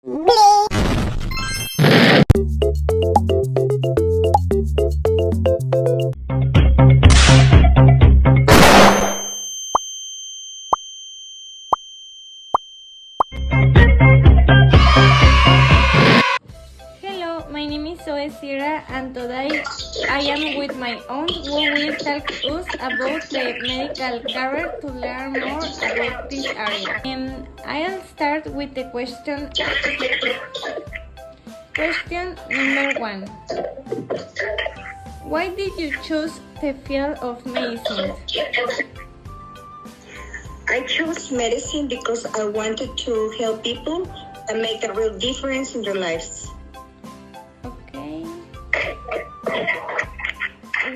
Hello, my name is Zoe Sierra and today I am with my aunt who will talk us about the medical career to learn more about this area. I'll start with the question number 1. Why did you choose the field of medicine? I chose medicine because I wanted to help people and make a real difference in their lives. Okay.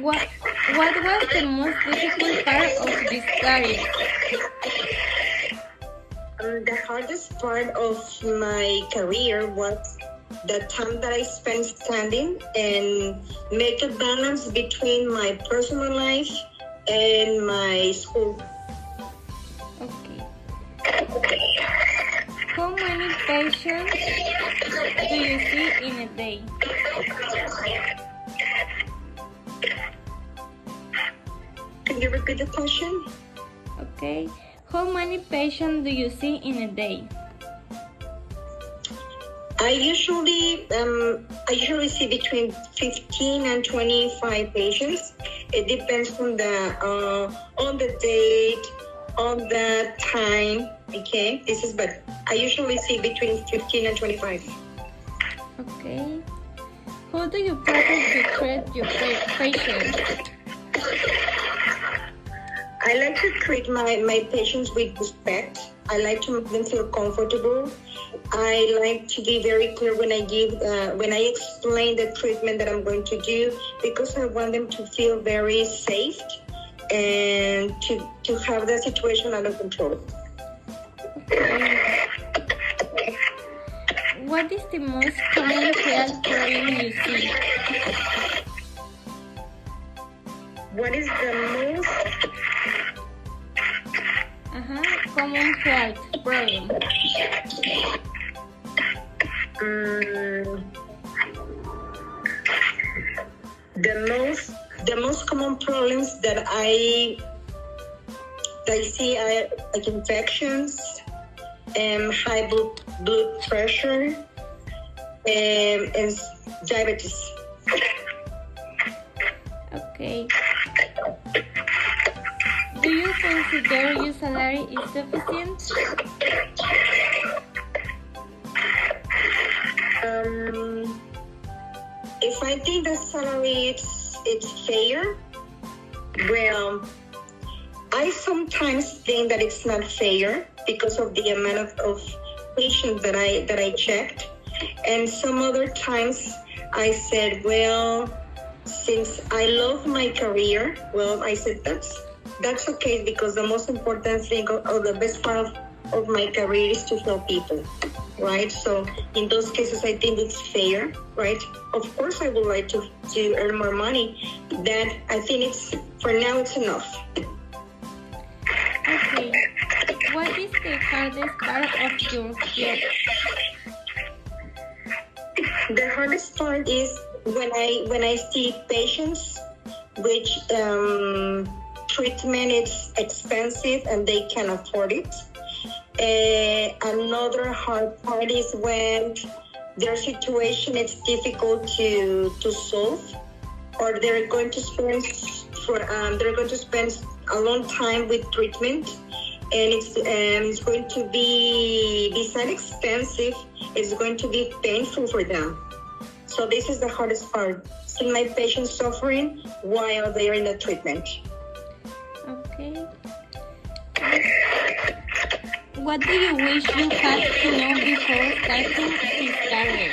What was the most difficult part of this career? The hardest part of my career was the time that I spent standing and make a balance between my personal life and my school. Okay. How many patients do you see in a day? Can you repeat the question? Okay. How many patients do you see in a day? I usually see between 15 and 25 patients. It depends on the date, on the time. Okay, but I usually see between 15 and 25. Okay. How do you prefer to treat your patients? I like to treat my patients with respect. I like to make them feel comfortable. I like to be very clear when I explain the treatment that I'm going to do, because I want them to feel very safe and to have the situation under control. Okay. What is the most common health problem you see? What is the most common health problem? The most common problems that I see are like infections, high blood pressure, and diabetes. Okay. Do you consider your salary is sufficient? If I think the salary it's fair, well, I sometimes think that it's not fair because of the amount of patients that I checked, and some other times I said, well, since I love my career, well, I said that's okay, because the most important thing or the best part of my career is to help people, right? So in those cases, I think it's fair, right? Of course, I would like to earn more money. That I think for now it's enough. Okay. What is the hardest part of your job? The hardest part is when I see patients which treatment is expensive and they can afford it. Another hard part is when their situation is difficult to solve, or they're going to spend a long time with treatment, and it's going to be, besides expensive, it's going to be painful for them. So this is the hardest part, seeing my patients suffering while they are in the treatment. Okay. What do you wish you had to know before starting this career?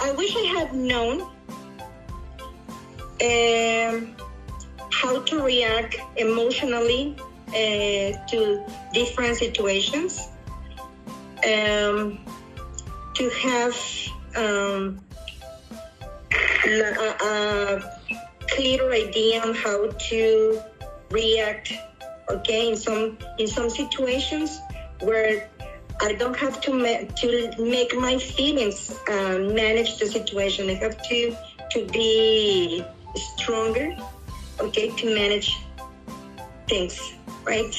I wish I had known how to react emotionally to different situations, to have a clear idea on how to react Okay, in some situations where I don't have to make my feelings manage the situation. I have to be stronger, okay, to manage things, right?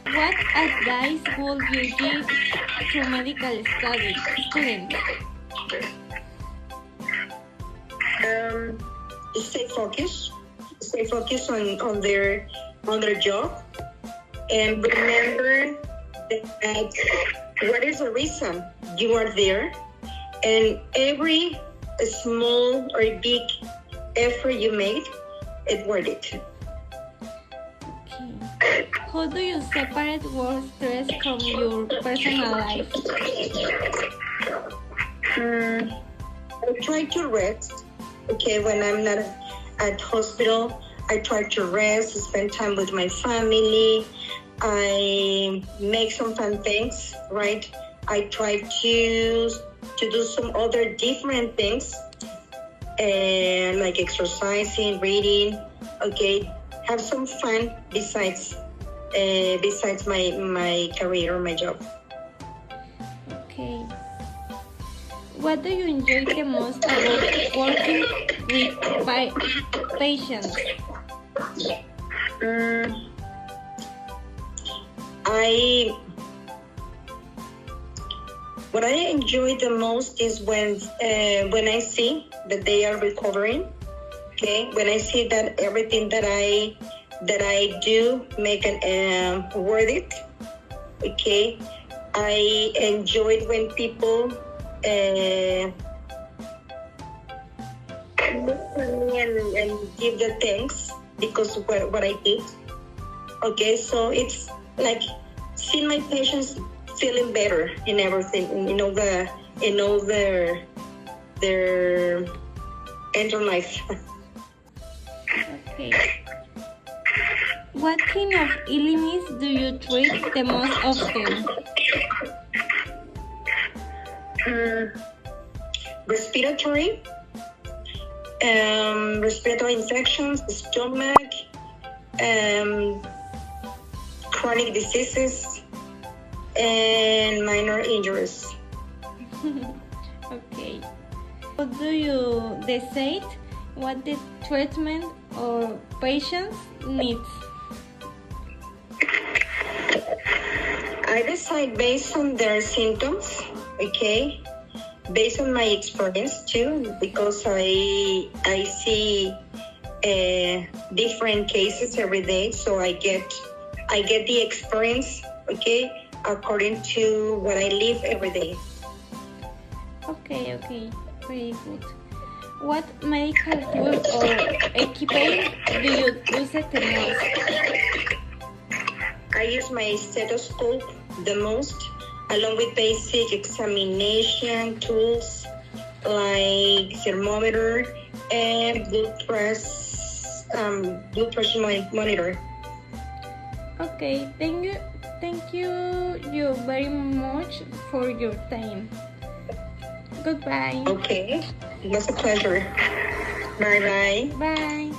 What advice would you give to medical students? Stay focused. Stay focused on their job, and remember that what is the reason you are there, and every small or big effort you made, it's worth it. Okay. How do you separate work stress from your personal life? I try to rest. Okay, when I'm not at hospital, I try to rest, spend time with my family. I make some fun things, right? I try to do some other different things, and like exercising, reading. Okay, have some fun besides my career or my job. Okay. What do you enjoy the most about working with patients? What I enjoy the most is when I see that they are recovering. Okay, when I see that everything that I do make an worth it. Okay, I enjoy it when people look for me and give the thanks because of what I did. Okay, so it's like seeing my patients feeling better in everything, their entire life. Okay. What kind of illness do you treat the most often? Respiratory infections, stomach, chronic diseases, and minor injuries. Okay. How do you decide what the treatment or patients needs? I decide based on their symptoms, okay, based on my experience too, because I see different cases every day, so I get the experience, okay, according to what I live every day. Okay, very good. What medical tool or equipment do you use it the most? I use my stethoscope the most, along with basic examination tools like thermometer and blood pressure monitor. Okay, thank you very much for your time. Goodbye. Okay, it was a pleasure. Bye bye. Bye.